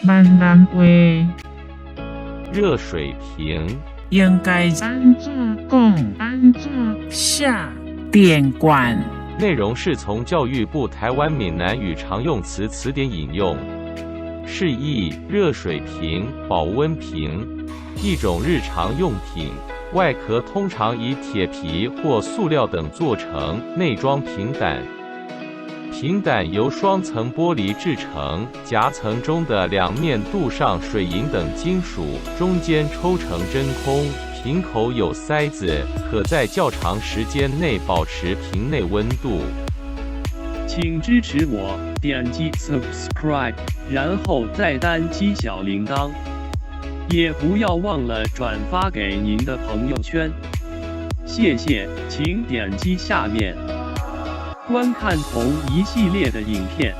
慢慢杯，热水瓶，应该三字共三字下电管。内容是从教育部台湾闽南语常用词词典引用。释义：热水瓶、保温瓶，一种日常用品。外壳通常以铁皮或塑料等做成，内装平胆。平胆由双层玻璃制成，夹层中的两面镀上水银等金属，中间抽成真空。瓶口有塞子，可在较长时间内保持瓶内温度。请支持我，点击 subscribe， 然后再单击小铃铛，也不要忘了转发给您的朋友圈。谢谢，请点击下面观看同一系列的影片。